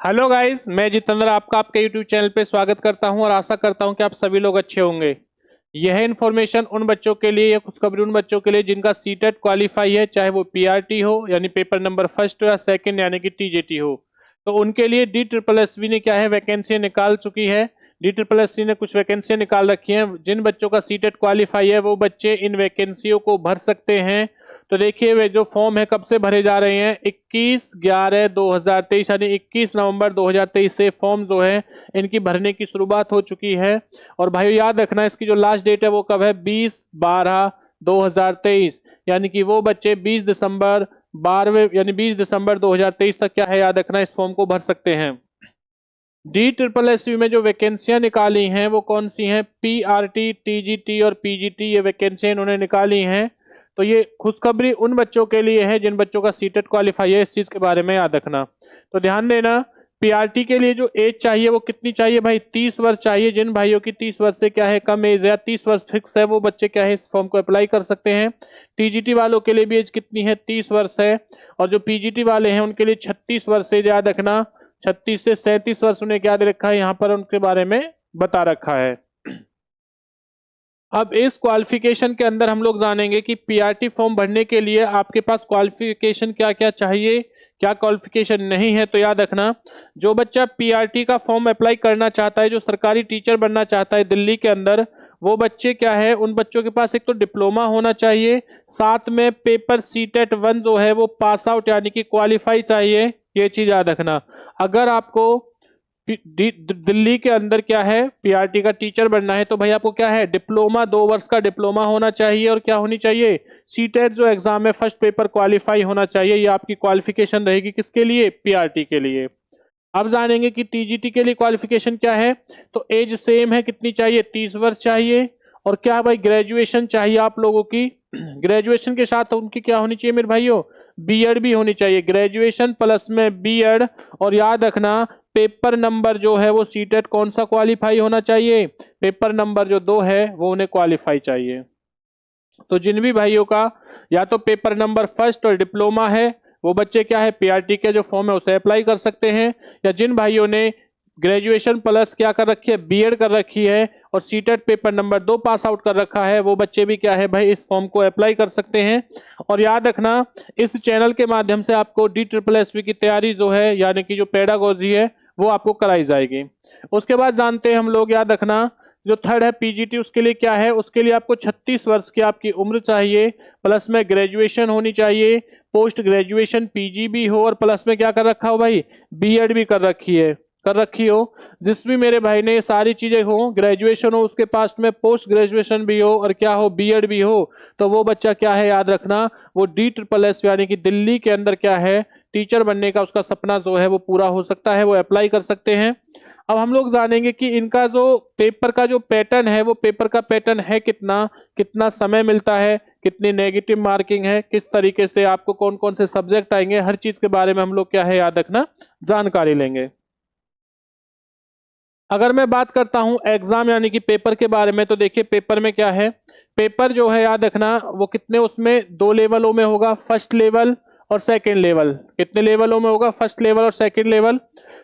Hello guys, मैं जितेंद्र आपका आपके यूट्यूब चैनल पे स्वागत करता हूं और आशा करता हूं कि आप सभी लोग अच्छे होंगे। यह इन्फॉर्मेशन उन बच्चों के लिए या खुशखबरी उन बच्चों के लिए जिनका सीटेट क्वालिफाई है, चाहे वो पीआरटी हो यानी पेपर नंबर फर्स्ट हो या सेकंड यानी कि टीजीटी हो। तो उनके लिए डी ट्रिपल एस वी ने क्या है वैकेंसी निकाल चुकी है। डी ट्रिपल एस वी ने कुछ वैकेंसी निकाल रखी हैं। जिन बच्चों का सीटेट क्वालिफाई है वो बच्चे इन वैकेंसियों को भर सकते हैं। तो देखिए वे जो फॉर्म है कब से भरे जा रहे हैं, 21/11/2023 यानी 21 नवंबर 2023 से फॉर्म जो है इनकी भरने की शुरुआत हो चुकी है। और भाइयों याद रखना इसकी जो लास्ट डेट है वो कब है, 20/12/2023 यानी कि वो बच्चे 20 दिसंबर 2023 तक क्या है याद रखना इस फॉर्म को भर सकते हैं। डी ट्रिपल एस में जो वैकेंसियां निकाली हैं वो कौन सी हैं, पीआरटी, टीजीटी और पीजीटी, ये वैकेंसियां इन्होंने निकाली हैं। तो ये खुशखबरी उन बच्चों के लिए है जिन बच्चों का सीटेट क्वालिफाई है, इस चीज के बारे में याद रखना। तो ध्यान देना, पीआरटी के लिए जो एज चाहिए वो कितनी चाहिए भाई, 30 वर्ष चाहिए। जिन भाइयों की 30 वर्ष से क्या है कम एज या 30 वर्ष फिक्स है वो बच्चे क्या है इस फॉर्म को अप्लाई कर सकते हैं। टीजीटी वालों के लिए भी एज कितनी है, 30 वर्ष है। और जो पीजीटी वाले हैं उनके लिए 36 वर्ष से याद रखना, 36 से 37 वर्ष उन्हें क्या दे रखा है यहाँ पर उनके बारे में बता रखा है। अब इस क्वालिफिकेशन के अंदर हम लोग जानेंगे कि पीआरटी फॉर्म भरने के लिए आपके पास क्वालिफिकेशन क्या क्या चाहिए, क्या क्वालिफिकेशन नहीं है। तो याद रखना, जो बच्चा पीआरटी का फॉर्म अप्लाई करना चाहता है, जो सरकारी टीचर बनना चाहता है दिल्ली के अंदर, वो बच्चे क्या है उन बच्चों के पास एक तो डिप्लोमा होना चाहिए, साथ में पेपर सीटेट 1 जो है वो पास आउट यानी कि क्वालिफाई चाहिए। ये चीज याद रखना। अगर आपको दिल्ली के अंदर क्या है पीआरटी का टीचर बनना है तो भाई आपको क्या है डिप्लोमा, 2 वर्ष का डिप्लोमा होना चाहिए। और क्या होनी चाहिए, सीटेट जो एग्जाम है फर्स्ट पेपर क्वालिफाई होना चाहिए। ये आपकी क्वालिफिकेशन रहेगी किसके लिए, पीआरटी के लिए। अब जानेंगे कि टीजीटी के लिए क्वालिफिकेशन क्या है। तो एज सेम है, कितनी चाहिए, 30 वर्ष चाहिए। और क्या भाई ग्रेजुएशन चाहिए आप लोगों की। ग्रेजुएशन के साथ उनकी क्या होनी चाहिए मेरे भाइयों, बीएड भी होनी चाहिए, ग्रेजुएशन प्लस में बीएड। और याद रखना पेपर नंबर जो है वो सीटेट कौन सा क्वालिफाई होना चाहिए, पेपर नंबर जो 2 है वो उन्हें क्वालिफाई चाहिए। तो जिन भी भाइयों का या तो पेपर नंबर फर्स्ट और डिप्लोमा है वो बच्चे क्या है पीआरटी के जो फॉर्म है उसे अप्लाई कर सकते हैं। या जिन भाइयों ने ग्रेजुएशन प्लस क्या कर रखी है, बीएड कर रखी है और CTET paper number 2 pass out कर रखा है, वो बच्चे भी क्या है भाई इस फॉर्म को अप्लाई कर सकते हैं। और याद रखना इस चैनल के माध्यम से आपको डी ट्रिपल एस की तैयारी जो है यानी कि जो पेडागोजी है वो आपको कराई जाएगी। उसके बाद जानते हैं हम लोग, याद रखना जो थर्ड है पीजीटी, उसके लिए क्या है, उसके लिए आपको 36 वर्ष की आपकी उम्र चाहिए, प्लस में ग्रेजुएशन होनी चाहिए, पोस्ट ग्रेजुएशन पीजी भी हो और प्लस में क्या कर रखा हो भाई बीएड भी कर रखी हो। जिस भी मेरे भाई ने ये सारी चीजें हो, ग्रेजुएशन हो उसके पास में पोस्ट ग्रेजुएशन भी हो और क्या हो बीएड भी हो, तो वो बच्चा क्या है याद रखना वो डी ट्रिपल एस यानी कि दिल्ली के अंदर क्या है टीचर बनने का उसका सपना जो है वो पूरा हो सकता है, वो अप्लाई कर सकते हैं। अब हम लोग जानेंगे कि इनका जो पेपर का जो पैटर्न है वो पेपर का पैटर्न है कितना, कितना समय मिलता है, कितनी नेगेटिव मार्किंग है, किस तरीके से आपको कौन कौन से सब्जेक्ट आएंगे, हर चीज के बारे में हम लोग क्या है याद रखना जानकारी लेंगे। अगर मैं बात करता हूं एग्जाम यानी कि पेपर के बारे में, तो देखिए पेपर में क्या है, पेपर जो है याद रखना वो कितने उसमें 2 लेवलों में होगा, फर्स्ट लेवल और सेकंड लेवल। कितने लेवलों में होगा, फर्स्ट लेवल और सेकंड लेवल।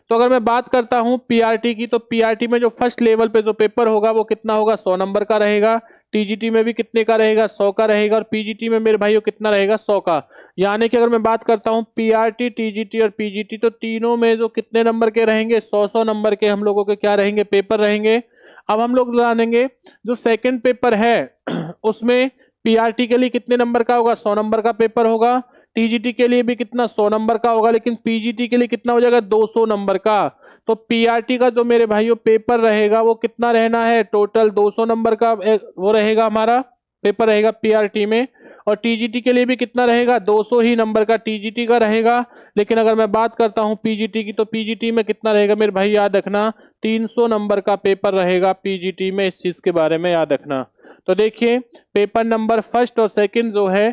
तो अगर मैं बात करता हूं पीआरटी की, तो पीआरटी में जो फर्स्ट लेवल पे जो पेपर होगा वो कितना होगा, 100 नंबर का रहेगा। टीजीटी में भी कितने का रहेगा, 100 का रहेगा। और पीजीटी में मेरे भाइयों कितना रहेगा, 100 का। यानी कि अगर मैं बात करता हूं पीआरटी, टीजीटी और पीजीटी, तो तीनों में जो कितने नंबर के रहेंगे, 100-100 नंबर के हम लोगों के क्या रहेंगे, पेपर रहेंगे। अब हम लोग जानेंगे जो सेकंड पेपर है उसमें पीआरटी के लिए कितने नंबर का होगा, 100 नंबर का पेपर होगा। टीजीटी के लिए भी कितना, 100 नंबर का होगा। लेकिन पीजीटी के लिए कितना हो जाएगा, 200 नंबर का। तो पीआरटी का जो मेरे भाइयों पेपर रहेगा वो कितना रहना है, टोटल 200 नंबर का वो रहेगा हमारा पेपर रहेगा पीआरटी में। और टीजीटी के लिए भी कितना रहेगा, 200 ही नंबर का टीजीटी का रहेगा। लेकिन अगर मैं बात करता हूं पीजीटी की, तो पीजीटी में कितना रहेगा मेरे भाई याद रखना, 300 नंबर का पेपर रहेगा पीजीटी में। इस चीज के बारे में याद रखना। तो देखिए पेपर नंबर फर्स्ट और सेकंड जो है,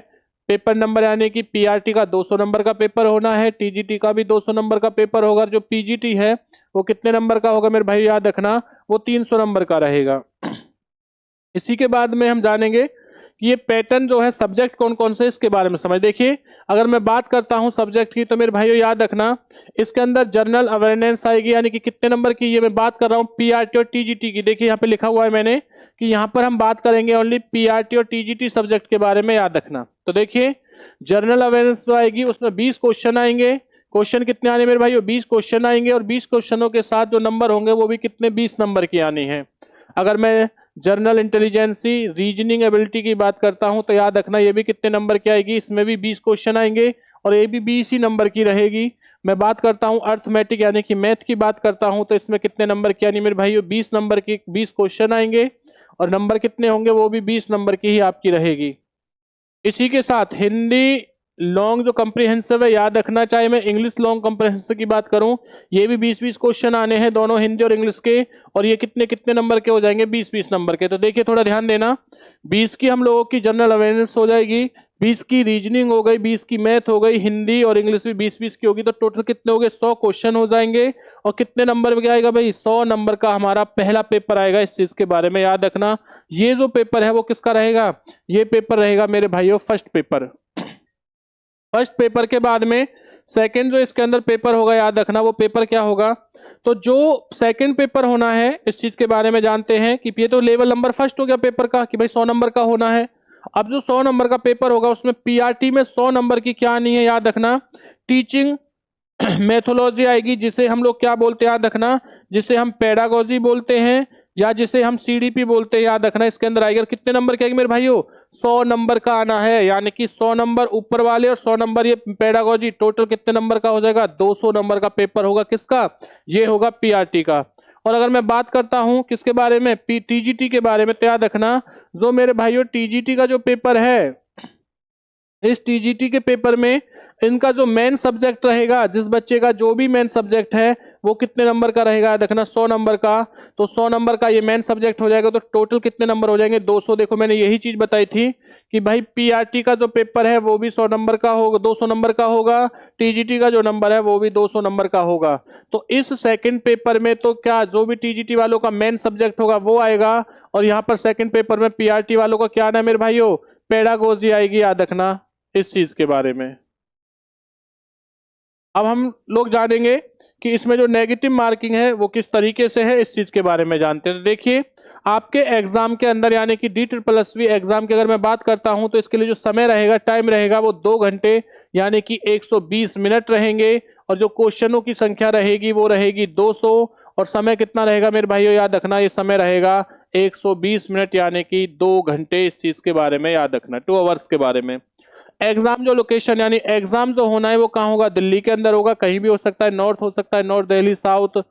पेपर नंबर यानी कि पीआरटी का 200 नंबर का पेपर होना है, टीजीटी का भी 200 नंबर का पेपर होगा। जो पीजीटी है वो कितने नंबर का होगा मेरे भाई याद रखना, वो 300 नंबर का रहेगा। इसी के बाद में हम जानेंगे कि ये पैटर्न जो है सब्जेक्ट कौन कौन से इसके बारे में समझ। देखिए अगर मैं बात करता हूं सब्जेक्ट की तो मेरे भाइयों याद रखना इसके अंदर जनरल अवेयरनेस आएगी, यानी कि कितने नंबर की, ये मैं बात कर रहा हूं पीआरटी और टीजीटी की। देखिए यहाँ पे लिखा हुआ है मैंने कि यहाँ पर हम बात करेंगे ओनली पीआरटी और टीजीटी सब्जेक्ट के बारे में, याद रखना। तो देखिए जनरल अवेयरनेस जो आएगी उसमें 20 क्वेश्चन आएंगे। क्वेश्चन कितने आने मेरे भाइयों, 20 क्वेश्चन आएंगे, और 20 क्वेश्चनों के साथ जो नंबर होंगे वो भी कितने, 20 नंबर की आनी है। अगर मैं जनरल इंटेलिजेंसी रीजनिंग एबिलिटी की बात करता हूं तो याद रखना ये भी कितने नंबर की आएगी, इसमें भी 20 क्वेश्चन आएंगे और ये भी 20 ही नंबर की रहेगी। मैं बात करता हूं अर्थमेटिक यानी कि मैथ की बात करता हूं तो इसमें कितने नंबर की यानी मेरे भाइयों 20 नंबर की 20 क्वेश्चन आएंगे और नंबर कितने होंगे, वो भी 20 नंबर की ही आपकी रहेगी। इसी के साथ हिंदी लॉन्ग जो कॉम्प्रिहेंसिव है याद रखना, चाहे मैं इंग्लिश लॉन्ग कॉम्प्रिहेंसिव की बात करूं ये भी 20-20 क्वेश्चन आने हैं दोनों हिंदी और इंग्लिश के, और ये कितने कितने नंबर के हो जाएंगे, 20-20 नंबर के। तो देखिए थोड़ा ध्यान देना, 20 की हम लोगों की जनरल अवेयरनेस हो जाएगी, 20 की रीजनिंग हो गई, 20 की मैथ हो गई, हिंदी और इंग्लिश भी 20-20 की होगी, तो टोटल कितने हो गए, 100 क्वेश्चन हो जाएंगे। और कितने नंबर में आएगा भाई, 100 नंबर का हमारा पहला पेपर आएगा। इस चीज के बारे में याद रखना, ये जो पेपर है वो किसका रहेगा, ये पेपर रहेगा मेरे भाइयों फर्स्ट पेपर। फर्स्ट पेपर के बाद में सेकंड जो इसके अंदर पेपर होगा याद रखना, वो पेपर क्या होगा, तो जो सेकंड पेपर होना है इस चीज के बारे में जानते हैं कि ये तो लेवल नंबर फर्स्ट हो गया पेपर का कि भाई 100 नंबर का होना है। अब जो 100 नंबर का पेपर होगा उसमें पीआरटी में 100 नंबर की क्या नहीं है याद रखना, टीचिंग मेथोलॉजी आएगी, जिसे हम लोग क्या बोलते हैं याद रखना, जिसे हम पेडागोजी बोलते हैं या जिसे हम सीडीपी बोलते हैं, याद रखना। इसके अंदर आएगा कितने नंबर के आएंगे मेरे भाइयों, 100 नंबर का आना है, यानी कि 100 नंबर ऊपर वाले और 100 नंबर ये पेडागोजी, टोटल कितने नंबर का हो जाएगा, 200 नंबर का पेपर होगा। किसका, ये होगा पीआरटी का। और अगर मैं बात करता हूं किसके बारे में, टीजीटी के बारे में, तो याद रखना जो मेरे भाइयों टीजीटी का जो पेपर है, इस टीजीटी के पेपर में इनका जो मेन सब्जेक्ट रहेगा, जिस बच्चे का जो भी मेन सब्जेक्ट है वो कितने नंबर का रहेगा देखना, 100 नंबर का। तो 100 नंबर का ये मेन सब्जेक्ट हो जाएगा, तो टोटल कितने नंबर हो जाएंगे, 200। देखो मैंने यही चीज बताई थी कि भाई पीआरटी का जो पेपर है वो भी 100 नंबर का होगा, 200 नंबर का होगा, टीजीटी का जो नंबर है वो भी 200 नंबर का होगा। तो इस सेकंड पेपर में तो क्या जो भी टीजीटी वालों का मेन सब्जेक्ट होगा वो आएगा, और यहाँ पर सेकंड पेपर में पीआरटी वालों का क्या आना है मेरे भाइयों, पेडागोजी आएगी, याद रखना इस चीज के बारे में। अब हम लोग जानेंगे कि इसमें जो नेगेटिव मार्किंग है वो किस तरीके से है, इस चीज के बारे में जानते हैं। तो देखिए आपके एग्जाम के अंदर यानी कि DSSSB एग्जाम की अगर मैं बात करता हूं तो इसके लिए जो समय रहेगा, टाइम रहेगा, वो 2 घंटे यानी कि 120 मिनट रहेंगे, और जो क्वेश्चनों की संख्या रहेगी वो रहेगी 200, और समय कितना रहेगा मेरे भाइयों याद रखना, ये समय रहेगा 120 मिनट यानी कि 2 घंटे। इस चीज के बारे में याद रखना, 2 आवर्स के बारे में। एग्जाम जो लोकेशन यानी एग्जाम जो होना है वो कहाँ होगा, दिल्ली के अंदर होगा, कहीं भी हो सकता है, नॉर्थ हो सकता है, north Delhi, south,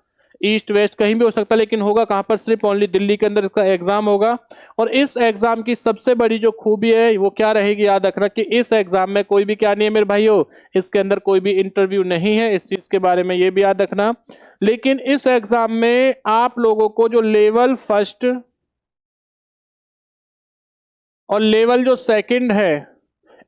east, west, कहीं भी हो सकता है, लेकिन होगा कहाँ पर, सिर्फ ओनली दिल्ली के अंदर इसका एग्जाम होगा। और इस एग्जाम की सबसे बड़ी जो खूबी है वो क्या रहेगी, याद रखना कि इस एग्जाम में कोई भी क्या नहीं है मेरे भाइयों, इसके अंदर कोई भी इंटरव्यू नहीं है, इस चीज के बारे में ये भी याद रखना। लेकिन इस एग्जाम में आप लोगों को जो लेवल फर्स्ट और लेवल जो सेकंड है,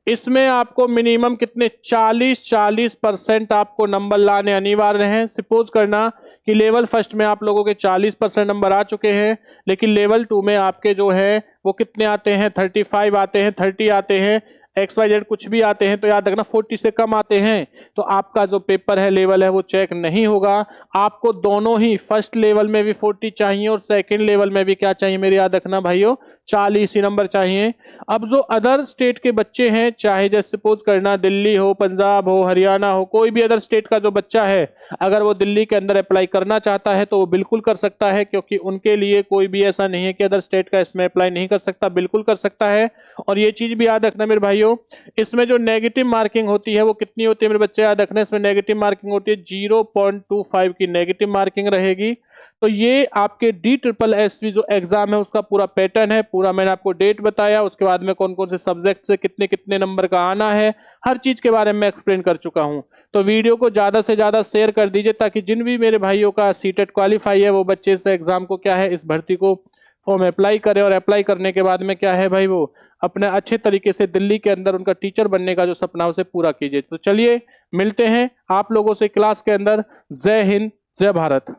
इसमें आपको मिनिमम कितने 40% आपको नंबर लाने अनिवार्य हैं। सपोज करना कि लेवल फर्स्ट में आप लोगों के 40% नंबर आ चुके हैं, लेकिन लेवल 2 में आपके जो है वो कितने आते हैं, 35 आते हैं, 30 आते हैं, XYZ कुछ भी आते हैं, तो याद रखना 40 से कम आते हैं तो आपका जो पेपर है लेवल है वो चेक नहीं होगा। आपको दोनों ही फर्स्ट लेवल में भी 40 चाहिए और सेकंड लेवल में भी क्या चाहिए मेरे, याद रखना भाइयों 40 ही नंबर चाहिए। अब जो अदर स्टेट के बच्चे हैं, चाहे जैसे सपोज करना दिल्ली हो, पंजाब हो, हरियाणा हो, कोई भी अदर स्टेट का जो बच्चा है अगर वो दिल्ली के अंदर अप्लाई करना चाहता है तो वो बिल्कुल कर सकता है, क्योंकि उनके लिए कोई भी ऐसा नहीं है कि अदर स्टेट का इसमें अप्लाई नहीं कर सकता, बिल्कुल कर सकता है। और ये चीज भी याद रखना मेरे भाइयों, इसमें जो नेगेटिव मार्किंग होती है वो कितनी होती है मेरे बच्चे, याद रखना इसमें नेगेटिव मार्किंग होती है 0.25 की नेगेटिव मार्किंग रहेगी। तो ये आपके DSSSB जो एग्जाम है उसका पूरा पैटर्न है, पूरा मैंने आपको डेट बताया, उसके बाद में कौन कौन से सब्जेक्ट से कितने कितने नंबर का आना है, हर चीज के बारे में एक्सप्लेन कर चुका हूं। तो वीडियो को ज्यादा से ज्यादा शेयर कर दीजिए ताकि जिन भी मेरे भाइयों का सीटेट क्वालिफाई है वो बच्चे इस एग्जाम को क्या है, इस भर्ती को फॉर्म अप्लाई करें, और अप्लाई करने के बाद में क्या है भाई वो अपने अच्छे तरीके से दिल्ली के अंदर उनका टीचर बनने का जो सपना उसे पूरा कीजिए। तो चलिए मिलते हैं आप लोगों से क्लास के अंदर। जय हिंद, जय भारत।